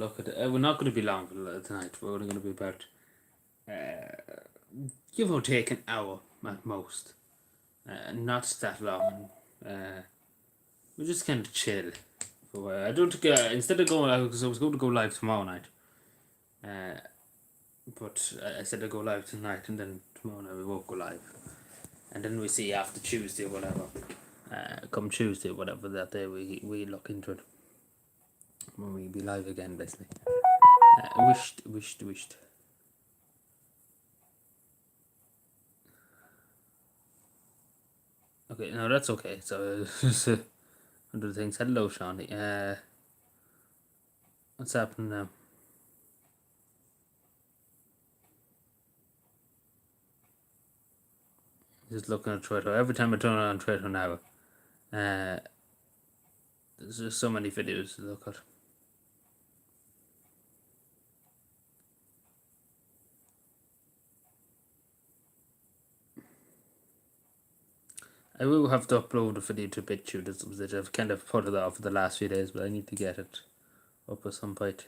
look at it. We're not going to be long tonight. We're only going to be about give or take an hour at most. Not that long. We're just kind of chill. I don't think, instead of going, because I was going to go live tomorrow night. But I said I'd go live tonight, and then tomorrow night we won't go live. And then we see after Tuesday or whatever. Come Tuesday, whatever that day, we look into it. When we be live again, basically. Wished. Okay, no, that's okay. So, under things. Hello, Shawnee. What's happening now? Just looking at Twitter. Every time I turn on Twitter now, there's just so many videos to look at. I will have to upload a video to BitChute at some stage. I've kind of put it off for the last few days, but I need to get it up at some point.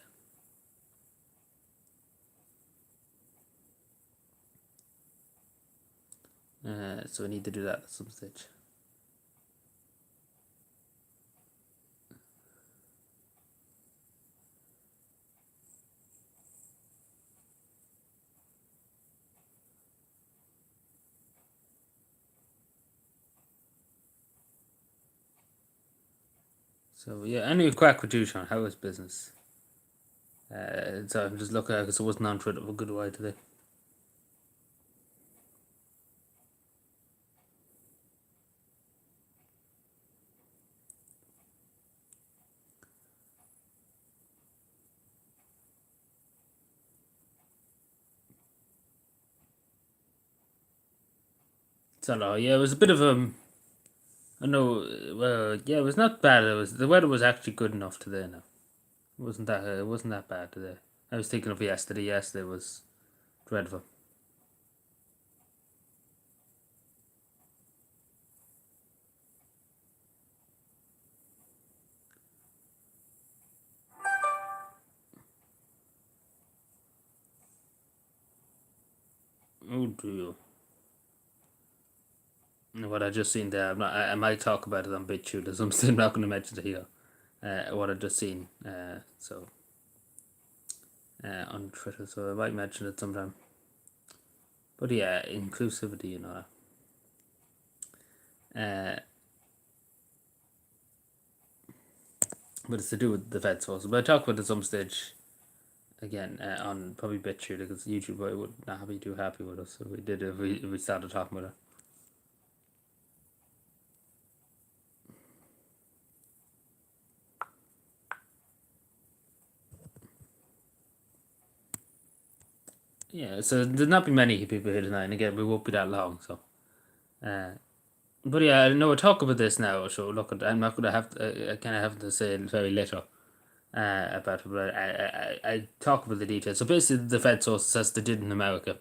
So I need to do that at some stage. So yeah, anyway, crack with you, Sean. How is business? So I'm just looking at it because I wasn't on Twitter for a good while today. So yeah, it was a bit of I know. Well, yeah, it was not bad. The weather was actually good enough today. Now, it wasn't that bad today. I was thinking of yesterday. Yesterday was dreadful. Oh dear. What I just seen there, I might talk about it on BitChute, as I'm still not going to mention it here. What I just seen, on Twitter, so I might mention it sometime. But yeah, inclusivity, you know. But it's to do with the Feds also. But I talk about it at some stage again on probably BitChute, because YouTube would not be too happy with us. So we did if we started talking about it. Yeah, so there'll not be many people here tonight, and again, we won't be that long, so. But yeah, I know we'll talk about this now, so look, I'm not going to have to, I kind of have to say very little about it, but I talk about the details. So basically, the Fed source, as they did in America,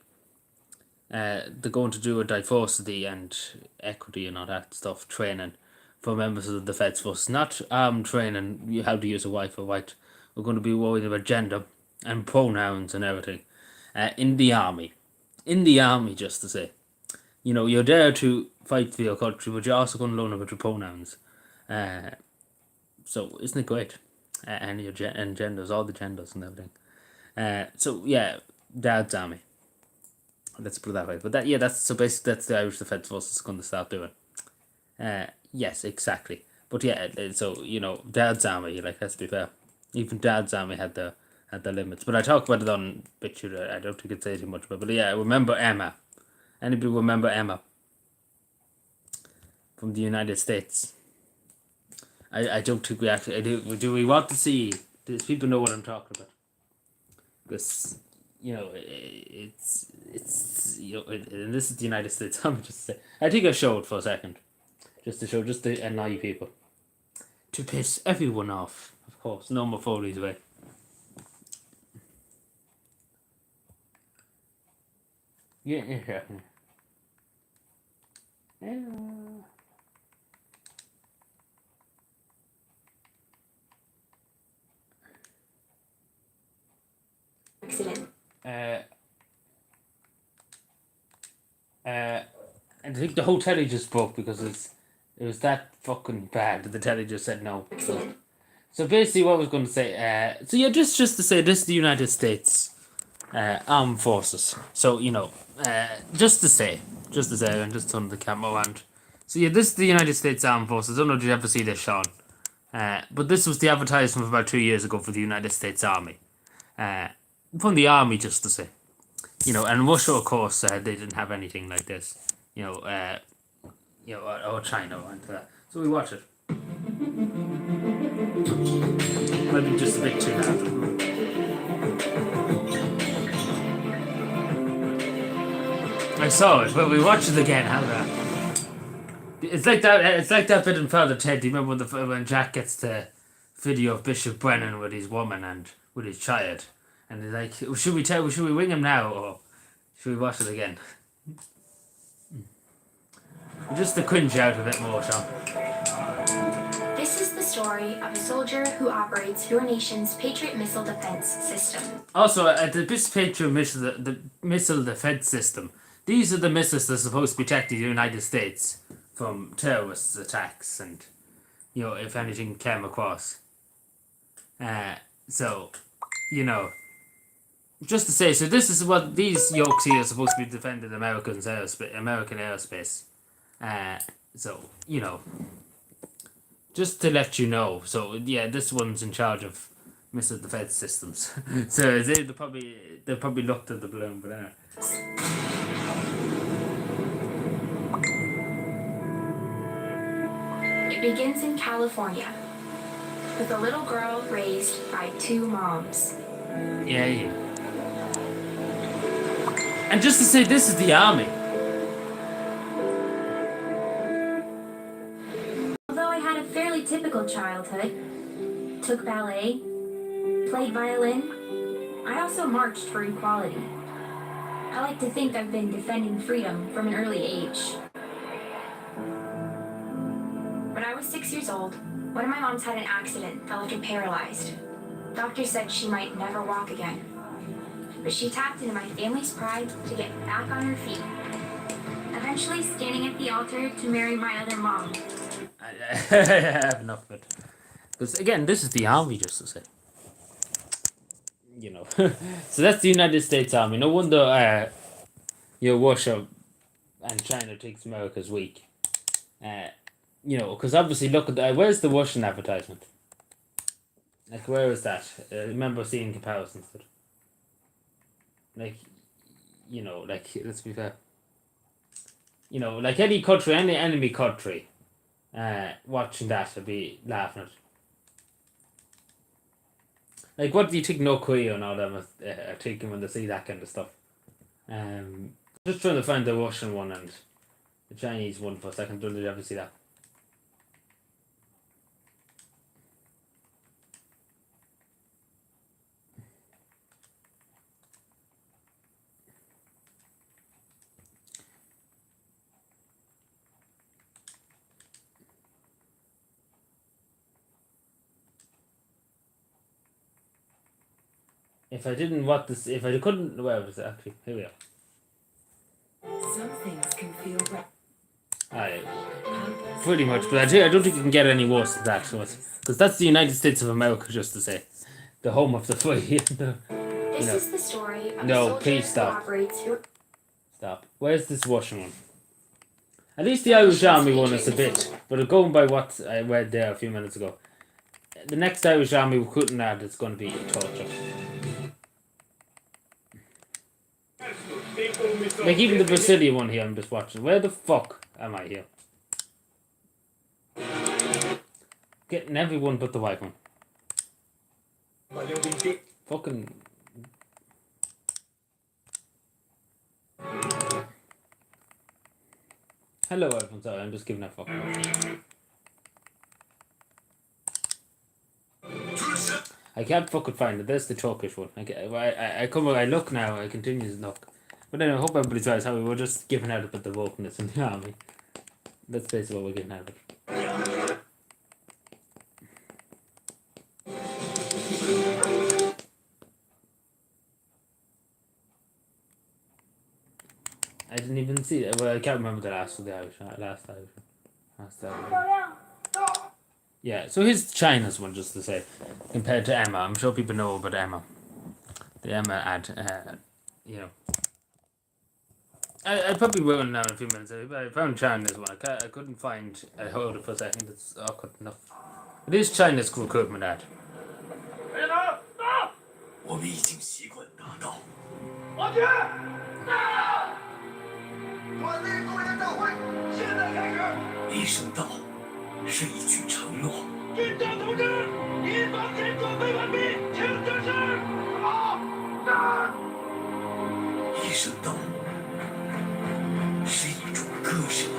they're going to do a diversity and equity and all that stuff training for members of the Fed force. Not training how to use a white for white. We're going to be worrying about gender and pronouns and everything in the army. In the army, just to say. You know, you're there to fight for your country, but you're also going to learn about your pronouns. So isn't it great? And your and genders, all the genders and everything. So yeah, Dad's army. Let's put it that way. But that's so basically that's the Irish Defence Force is going to start doing. Yes, exactly. But yeah, so you know, Dad's army. Like, let's be fair. Even Dad's army had the limits. But I talk about it on BitChute. I don't think it's say too much about it. But yeah, remember Emma. Anybody remember Emma from the United States? I don't think we actually do. We want to see? Does people know what I'm talking about? Because you know it's you know, and this is the United States. I'm just saying. I think I showed for a second, just to annoy people, to piss everyone off. Of course, no more Foley's way. Yeah. accident. And I think the whole telly just broke because it was that fucking bad that the telly just said no. So basically, what I was going to say, so yeah, just to say, this is the United States Armed Forces. So just to say, I'm just turning the camera around. So yeah, this is the United States Armed Forces. I don't know if you ever see this, Sean, but this was the advertisement about 2 years ago for the United States Army. From the army, just to say, and Russia, of course, they didn't have anything like this, or China or anything like that. So we watch it. Maybe just a bit too loud. I saw it, but we watched it again. How that? It's like that. It's like that bit in Father Ted. Do you remember when Jack gets the video of Bishop Brennan with his woman and with his child, and he's like, "Should we wing him now, or should we watch it again?" Just to cringe out a bit more, Sean. This is the story of a soldier who operates your nation's Patriot missile defense system. Also, the Patriot missile defense system. These are the missiles that are supposed to protect the United States from terrorist attacks and, if anything came across. So, just to say, so this is what these yokes here are supposed to be defending American airspace. So, just to let you know. So, yeah, this one's in charge of missile defense systems. So they probably looked at the balloon, but anyway. It begins in California with a little girl raised by two moms. Yeah. And just to say, this is the army. Although I had a fairly typical childhood, took ballet, played violin, I also marched for equality. I like to think I've been defending freedom from an early age. When I was 6 years old, one of my moms had an accident, fell left her paralyzed. Doctors said she might never walk again. But she tapped into my family's pride to get back on her feet, eventually standing at the altar to marry my other mom. I have enough of it. Because again, this is the army, just to say. So that's the United States Army. No wonder Russia and China thinks America's weak. Because obviously, look at where's the Russian advertisement? Like, where is that? I remember seeing comparisons. But, let's be fair. Like any country, any enemy country, watching that would be laughing at. Like, what do you think North Korea and all them are thinking when they see that kind of stuff? Just trying to find the Russian one and the Chinese one for a second. Did you ever see that? If I didn't want this, if I couldn't, where was it actually? Here we are. Some things can feel right. Pretty much, but I don't think you can get any worse than that. Because that's the United States of America, just to say. The home of the free. This is the story of no, please stop. Stop. Where's this Russian one? At least the Irish Army one is a bit, but going by what I read there a few minutes ago, the next Irish Army recruiting ad is going to be torture. Like even the Brazilian one here, I'm just watching. Where the fuck am I here? Getting everyone but the white one. Fucking. Hello everyone, sorry, I'm just giving that fucking. I can't fucking find it. There's the Turkish one. I look now. I continue to look. But anyway, I hope everybody tries how we were just giving out about the wokeness in the army. That's basically what we're getting out of it. I didn't even see it. Well, I can't remember the last of the Irish. Last Irish. Yeah, so here's China's one, just to say, compared to Emma. I'm sure people know about Emma. The Emma ad, you know. I probably will now in a few minutes. I found China's one. I couldn't find. I hold it for a second. It's awkward enough. It is China's recruitment ad. 我们已经习惯达到。王局，传令动员大会现在开始。一声道，是一句承诺。军长同志，敌方前准备完毕，请指示。好，一声道，是一种割舍。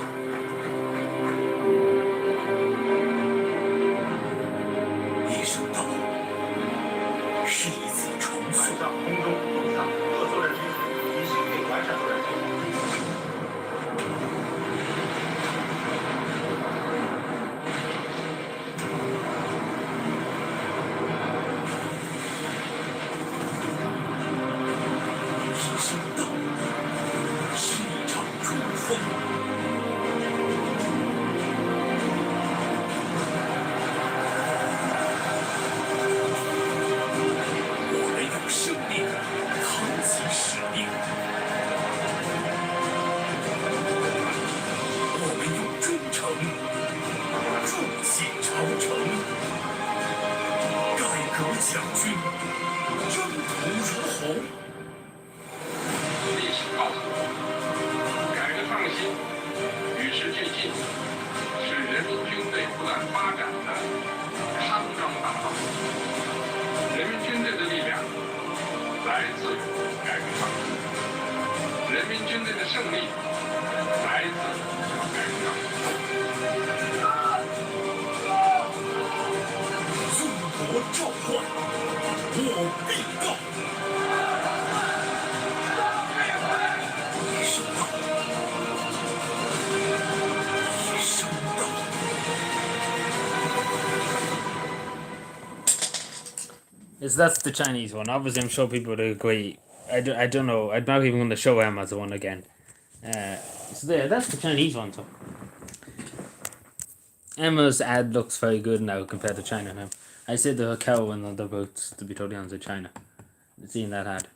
一声道，是一次重塑。上空中陆上各作战军以新并完善作战计划。一声道，是一场珠峰。我们用生命扛起使命，我们用忠诚筑起长城。改革强军，征途如虹。历史告诉我们，改革创新与时俱进是人民军队不断发展的康庄大道。人民军队的力量来自于改革创新，人民军队的胜利来自改革创新。中国召唤，我必到。一声道，一声道。 That's the Chinese one. Obviously, I'm sure people would agree. I don't know. I'm not even going to show Emma's one again. So there, that's the Chinese one. So Emma's ad looks very good now compared to China now. I said the cow and the boats, to be totally honest, with China. Seeing that ad.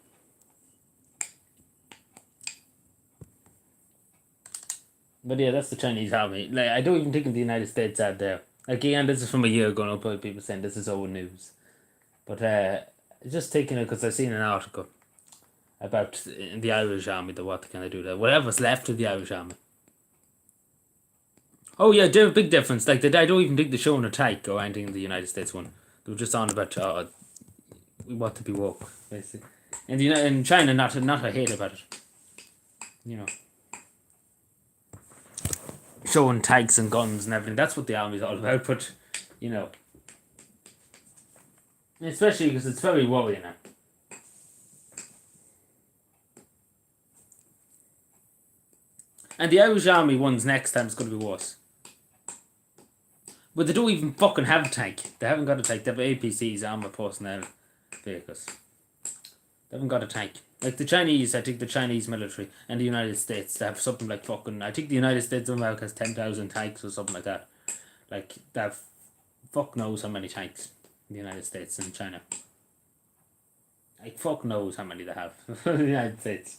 But yeah, that's the Chinese army. Like, I don't even think of the United States ad there. Like, again, this is from a year ago, and I'll probably people saying this is old news. But just taking it because I've seen an article about the Irish army, what they kind of do there. Whatever's left of the Irish army. Oh yeah, there's a big difference. Like, I don't even think they're showing a tyke or anything in the United States one. They were just on about we want to be woke, basically. In China, not a hate about it. You know. Showing tanks and guns and everything. That's what the army's all about. But, you know. Especially because it's very worrying now. And the Irish army one's next time is going to be worse. But they don't even fucking have a tank. They haven't got a tank. They have APCs, armored personnel vehicles. They haven't got a tank. Like the Chinese, I think the Chinese military and the United States, they have something like fucking... I think the United States of America has 10,000 tanks or something like that. Like, they have... Fuck knows how many tanks in the United States and China. Like, fuck knows how many they have in the United States.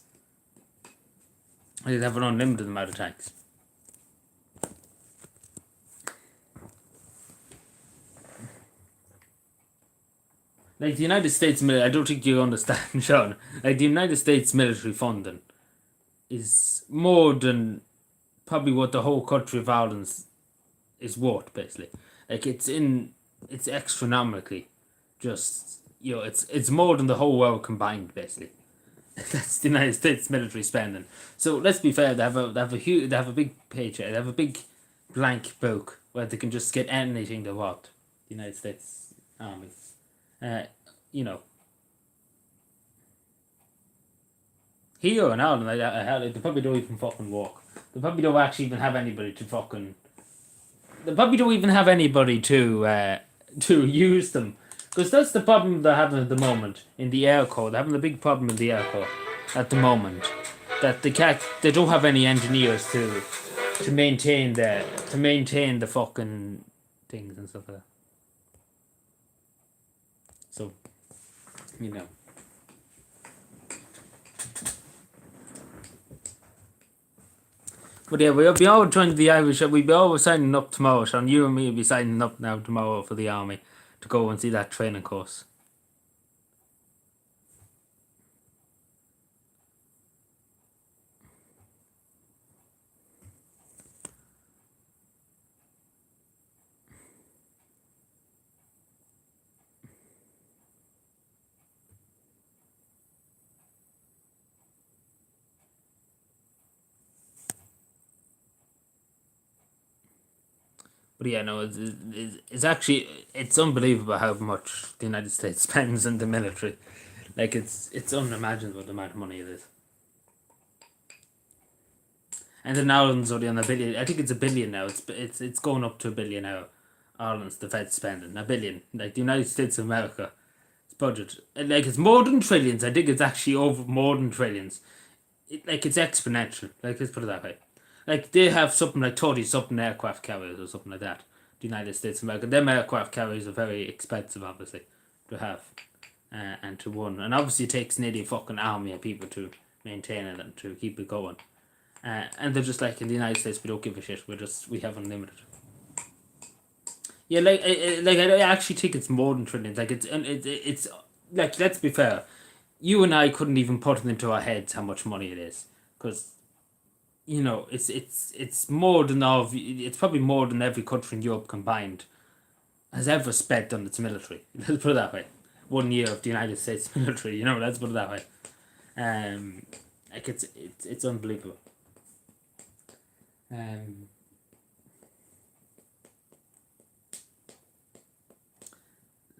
They have an unlimited amount of tanks. Like the United States military, I don't think you understand, Sean. Like the United States military funding is more than probably what the whole country of Ireland is worth, basically. Like it's astronomically, just it's more than the whole world combined, basically. That's the United States military spending. So let's be fair, they have a big paycheck, they have a big blank book where they can just get anything they want. The United States Army. You know. Here in Ireland, they probably don't even fucking walk. They probably don't actually even have anybody to fucking... They probably don't even have anybody to use them. Because that's the problem they're having at the moment in the Air Corps. They're having a big problem in the Air Corps at the moment. that they don't have any engineers to maintain the fucking things and stuff like that. So, you know. But yeah, we'll be all joining the Irish. We'll be all signing up tomorrow, Sean. You and me will be signing up now tomorrow for the army to go and see that training course. But yeah, no, it's actually it's unbelievable how much the United States spends on the military. Like it's unimaginable the amount of money it is. And then Ireland's already on a billion. I think it's a billion now. It's going up to a billion now. Ireland's the Fed spending a billion. Like the United States of America, its budget, like it's more than trillions. I think it's actually over more than trillions. It's exponential. Like let's put it that way. Like they have something like 30 something aircraft carriers or something like that. The United States of America. Them aircraft carriers are very expensive, obviously, to have and to run. And obviously it takes nearly a fucking army of people to maintain it and to keep it going. And they're just like, in the United States, we don't give a shit. We have unlimited. Yeah, I actually think it's more than trillions. Like it's like, let's be fair. You and I couldn't even put it into our heads how much money it is, because you know it's more than it's probably more than every country in Europe combined has ever spent on its military. Let's put it that way. 1 year of the United States military, you know. Let's put it that way. Like it's unbelievable.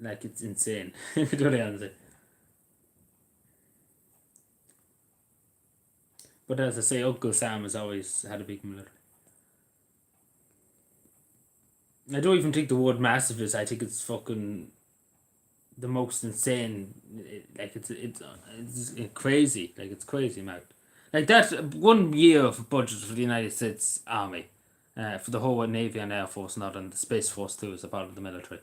Like it's insane. Totally honestly. But as I say, Uncle Sam has always had a big military. I don't even think the word massive is. I think it's fucking the most insane. Like it's crazy. Like it's crazy, man. Like that 1 year of budget for the United States Army, for the whole Navy and Air Force, not and the Space Force too, as a part of the military.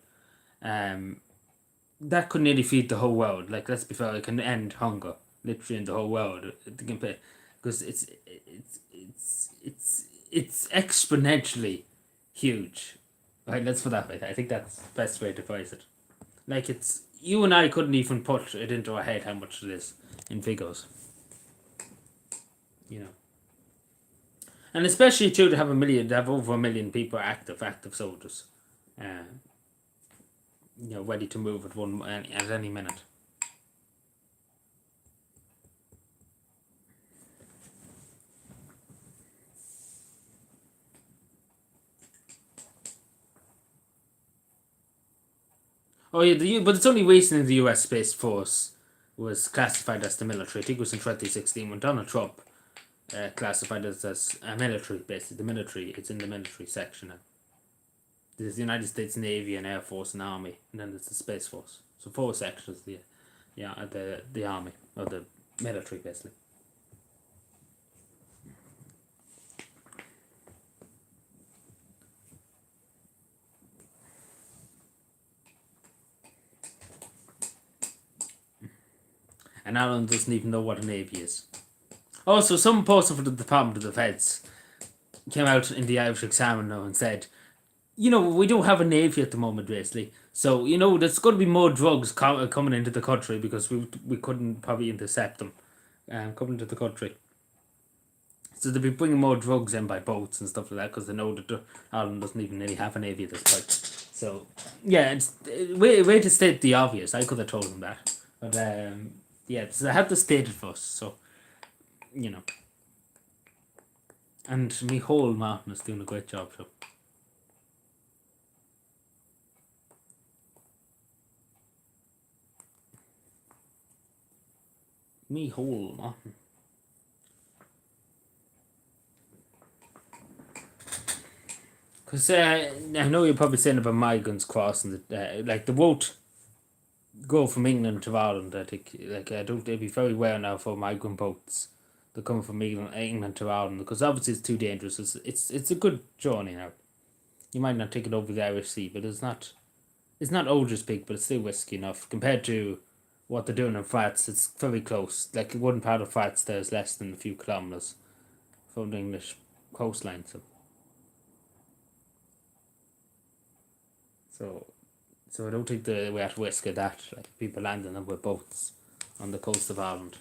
That could nearly feed the whole world. Like let's be fair, it can end hunger literally in the whole world. Because it's exponentially huge. Right, let's put that way. I think that's the best way to phrase it. Like it's you and I couldn't even put it into our head how much it is in figures. You know. And especially too to have over 1 million people active soldiers. You know, ready to move at any minute. Oh yeah, but it's only recently the U.S. Space Force was classified as the military. I think it was in 2016 when Donald Trump classified it as a military, basically. The military, it's in the military section now. There's the United States Navy and Air Force and Army, and then there's the Space Force. So 4 sections, the Army, or the military, basically. And Alan doesn't even know what a Navy is. Also, some person from the Department of Defence came out in the Irish Examiner and said, you know, we don't have a Navy at the moment, basically. So, you know, there's going to be more drugs coming into the country because we couldn't probably intercept them coming into the country. So they'll be bringing more drugs in by boats and stuff like that because they know that Ireland doesn't even really have a Navy at this point. So, yeah, it's way to state the obvious. I could have told them that. But, yeah, so I have to state it first, so, you know. And Micheál Martin is doing a great job, so. Micheál Martin. Because I know you're probably saying about migrants crossing like the won't go from England to Ireland. I think I don't. They'd be very rare now for migrant boats They're coming from England to Ireland because obviously it's too dangerous. It's a good journey now. You might not take it over the Irish Sea, but it's not ultra big, but it's still risky enough compared to what they're doing in France. It's very close. Like one part of France there is less than a few kilometers from the English coastline. So I don't think we're at risk of that. Like people landing them with boats on the coast of Ireland.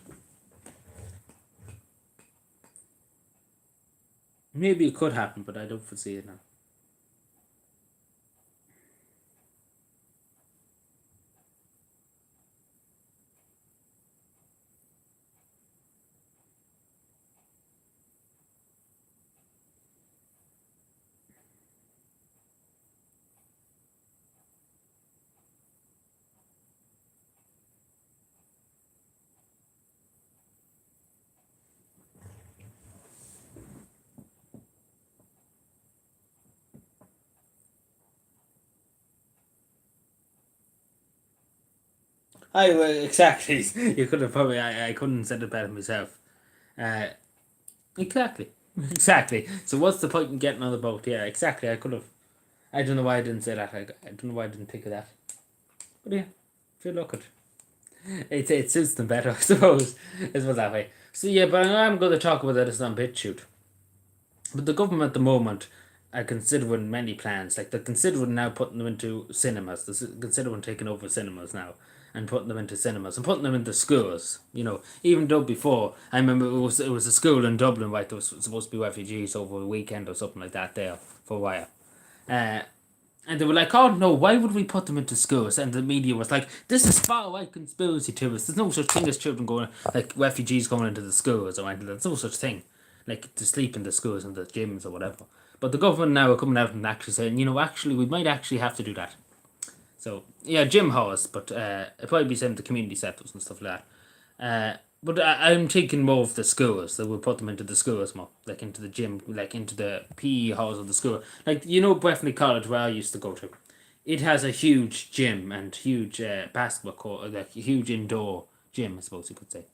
Maybe it could happen, but I don't foresee it now. Exactly. You could have probably. I couldn't have said it better myself. Exactly. Exactly. So what's the point in getting on the boat? Yeah, exactly. I could have. I don't know why I didn't say that. I don't know why I didn't think of that. But yeah, if you look at it suits them better, I suppose. Let's put it that way. So yeah, but I'm going to talk about this on BitChute. But the government at the moment are considering many plans. Like they're considering now putting them into cinemas. They're considering taking over cinemas now and putting them into cinemas and putting them into schools. You know, even though before I remember it was a school in Dublin, right? There was supposed to be refugees over a weekend or something like that there for a while. And they were like, oh no, why would we put them into schools? And the media was like, this is far right conspiracy theorists. There's no such thing as children going, like refugees going into the schools or anything. There's no such thing. Like to sleep in the schools and the gyms or whatever. But the government now are coming out and actually saying, you know, actually we might actually have to do that. So, yeah, gym halls, but it'll probably be sent to community centres and stuff like that. But I'm thinking more of the schools. They will put them into the schools more, like into the gym, like into the PE halls of the school. Like, you know, Breffni College where I used to go to. It has a huge gym and huge basketball court, like a huge indoor gym, I suppose you could say.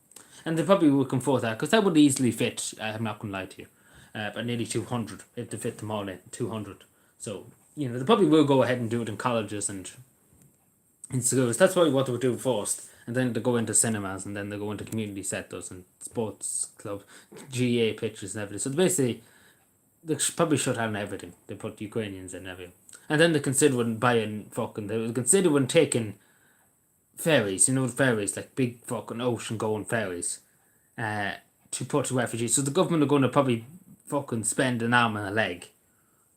And they probably would come forth that because that would easily fit. I'm not going to lie to you, but nearly 200 if they fit them all in 200. So you know they probably will go ahead and do it in colleges and in schools. That's probably what they would do first, and then they go into cinemas, and then they go into community centres and sports clubs, GA pitches and everything. So basically, they probably shut down everything. They put Ukrainians in everything, and then they considering buying fucking. They were considering taking ferries, you know, ferries, like big fucking ocean going ferries, to put refugees. So the government are going to probably fucking spend an arm and a leg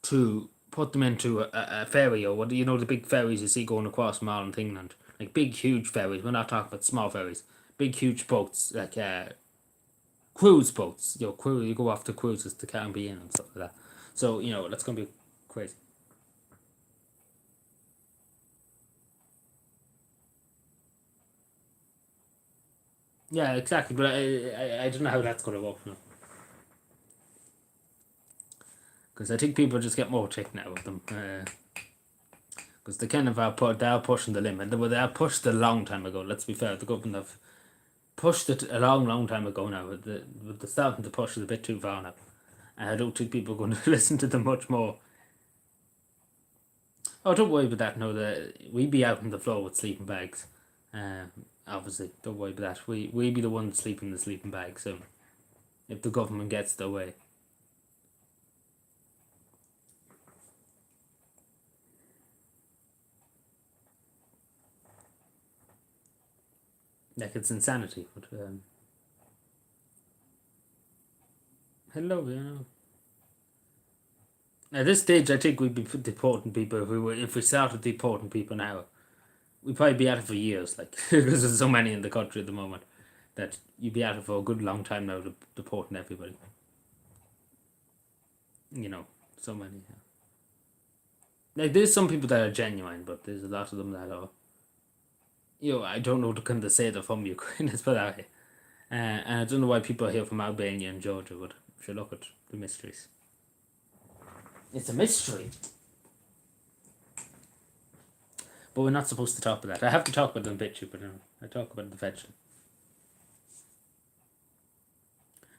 to put them into a ferry or what, you know, the big ferries you see going across from Ireland to England. Like big, huge ferries. We're not talking about small ferries. Big, huge boats, like cruise boats. You know, you go off to cruises to Caribbean and stuff like that. So, you know, that's going to be crazy. Yeah, exactly. But I don't know how that's going to work now. Because I think people just get more taken out of them. Because they kind of they are pushing the limit. They are pushed a long time ago. Let's be fair. The government have pushed it a long time ago now. They're starting to push it a bit too far now. And I don't think people are going to listen to them much more. Oh, don't worry about that. No, we be out on the floor with sleeping bags. Obviously, don't worry about that. We be the ones sleeping in the sleeping bag soon. If the government gets their way. Like, it's insanity. But, hello, you know. At this stage, I think we'd be deporting people if we started deporting people now. We'd probably be at it for years, like, because there's so many in the country at the moment that you'd be at it for a good long time now, deporting everybody. You know, so many. Like, there's some people that are genuine, but there's a lot of them that are, you know, I don't know what to kind of say they're from Ukraine, let's put it that way. And I don't know why people are here from Albania and Georgia, but if you look at the mysteries. It's a mystery. But we're not supposed to talk about that. I have to talk about it in BitChute, but I talk about it eventually.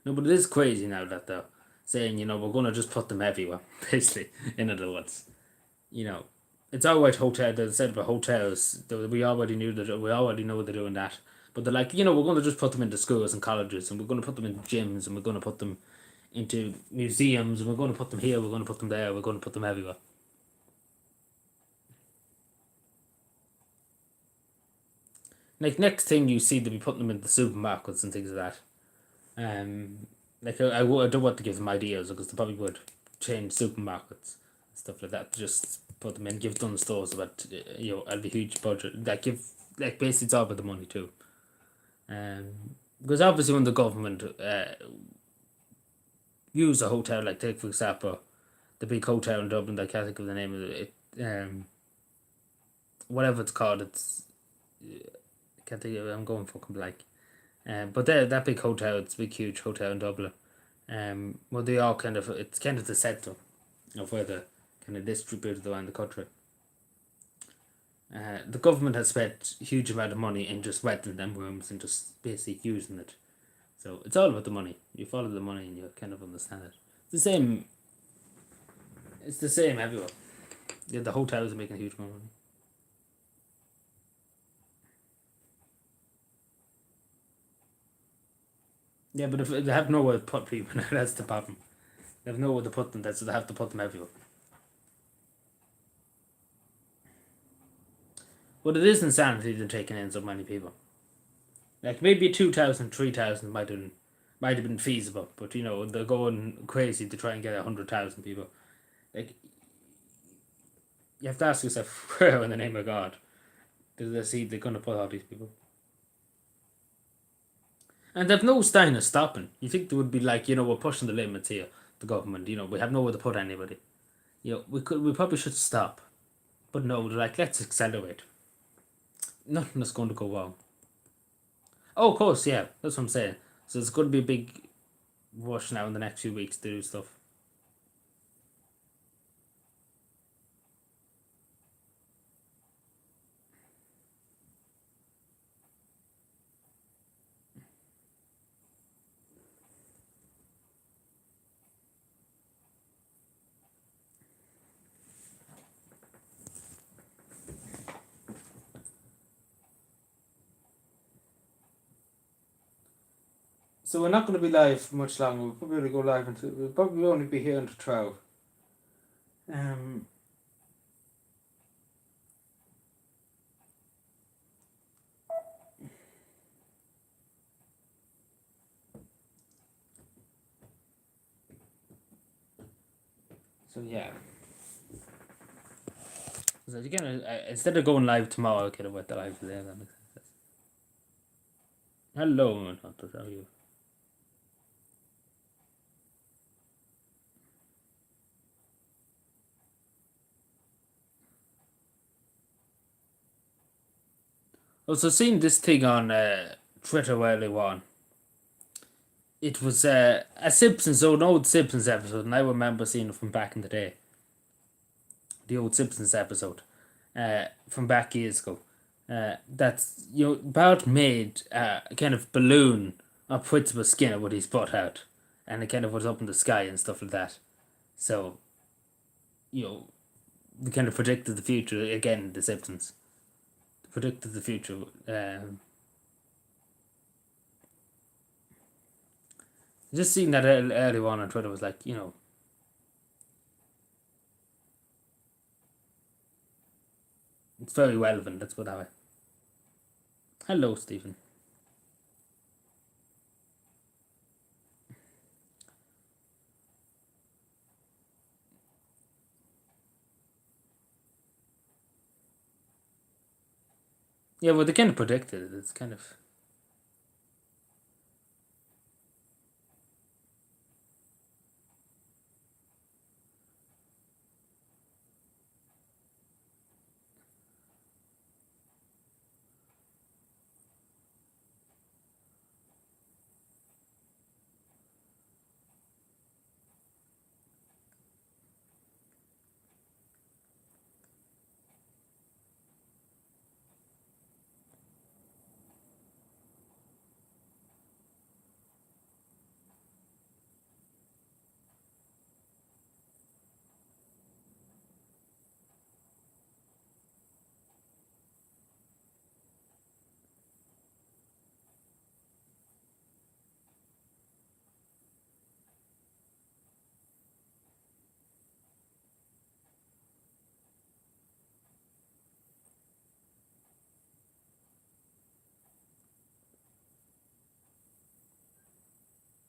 No, but it is crazy now that they're saying, we're going to just put them everywhere, basically, in other words. It's all right, hotel, they said about hotels, we already know they're doing that. But they're like, we're going to just put them into schools and colleges, and we're going to put them into gyms, and we're going to put them into museums, and we're going to put them here, we're going to put them there, we're going to put them everywhere. Like, next thing you see, they'll be putting them into supermarkets and things like that. Like, I don't want to give them ideas, because they probably would change supermarkets and stuff like that. Just put them in, give them the stores about, a huge budget. Basically it's all about the money too. Because obviously when the government use a hotel, like take for example, the big hotel in Dublin, I can't think of the name of it, whatever it's called, I can't think of it, I'm going fucking blank. But that big hotel, it's a big huge hotel in Dublin. Well, they all it's kind of the centre of where the kind of distributed around the country. The government has spent a huge amount of money in just renting them rooms and just basically using it. So it's all about the money. You follow the money and you kind of understand it. It's the same everywhere. Yeah, the hotels are making a huge amount of money. Yeah, but if they have nowhere to put people, that's the problem. They have nowhere to put them, so they have to put them everywhere. But it is insanity to taking in so many people. Like maybe 2,000, 3,000 might have been feasible, but they're going crazy to try and get 100,000 people. Like, you have to ask yourself, where in the name of God do they see they're going to put all these people? And they've no sign of stopping. You think they would be like, we're pushing the limits here, the government, we have nowhere to put anybody. We probably should stop. But no, they're like, let's accelerate. Nothing is going to go wrong. Oh, of course, yeah, that's what I'm saying. So it's going to be a big rush now in the next few weeks to do stuff. So we're not going to be live much longer. We'll probably go live until we'll probably only be here until 12. So yeah. So again, instead of going live tomorrow, I could have went the live today. That makes sense. Hello, Manhunters, how are you? Also, seen this thing on Twitter earlier on. It was a Simpsons, an old Simpsons episode, and I remember seeing it from back in the day. The old Simpsons episode, from back years ago. That's Bart made a kind of balloon of Principal Skinner with his butt out, and it kind of was up in the sky and stuff like that. So, they kind of predicted the future again. The Simpsons predicted the future. Just seeing that earlier on Twitter was like, it's very relevant. Let's put it that way. Hello, Stephen. Yeah, well, they kind of predicted it. It's kind of.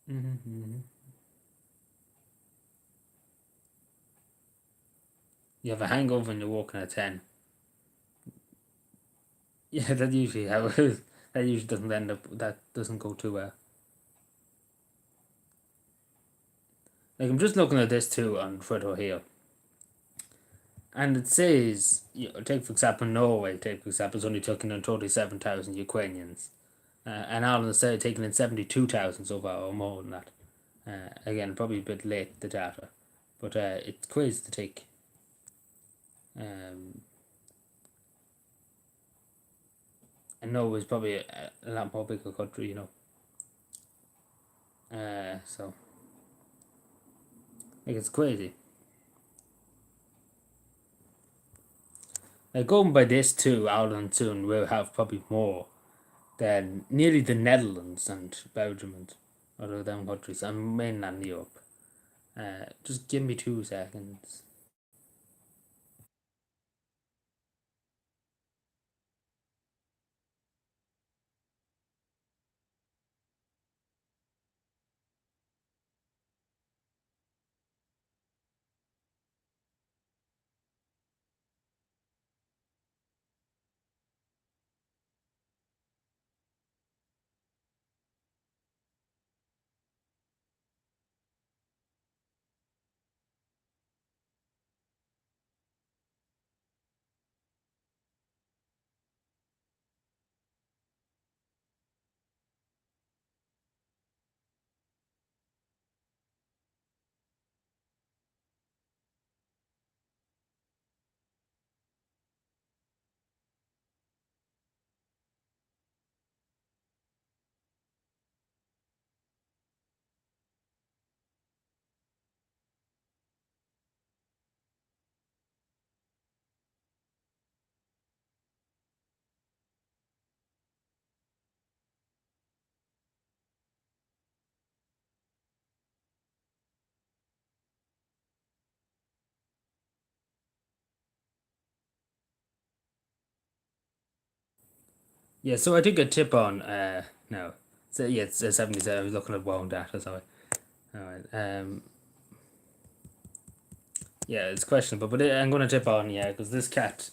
Mm-hmm. You have a hangover and you're walking at 10. Yeah, that usually how that usually doesn't end up. That doesn't go too well. Like I'm just looking at this too on Twitter here, and it says, take for example Norway. Take for example, is only taking in 37,000 Ukrainians, and Ireland is taking in 72,000 so far, or more than that. Again, probably a bit late the data, but it's crazy to take. And Norway's probably a lot more bigger country, so like it's crazy. Like going by this too, Ireland soon will have probably more than nearly the Netherlands and Belgium and other them countries and mainland Europe. Just give me 2 seconds. Yeah, so I took a tip on no. So yeah, it's 77. I was looking at WoW data, sorry. Alright. Yeah, it's questionable, but I'm gonna tip on, yeah, because this cat,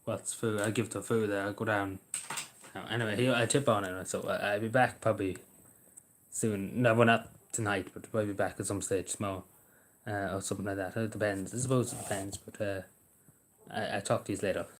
what's food? I give the food there. I go down. Anyway, here I tip on it, so I'll be back probably soon. No, well, not tonight, but I'll be back at some stage tomorrow, or something like that. It depends. I suppose it depends, but I'll talk to you later.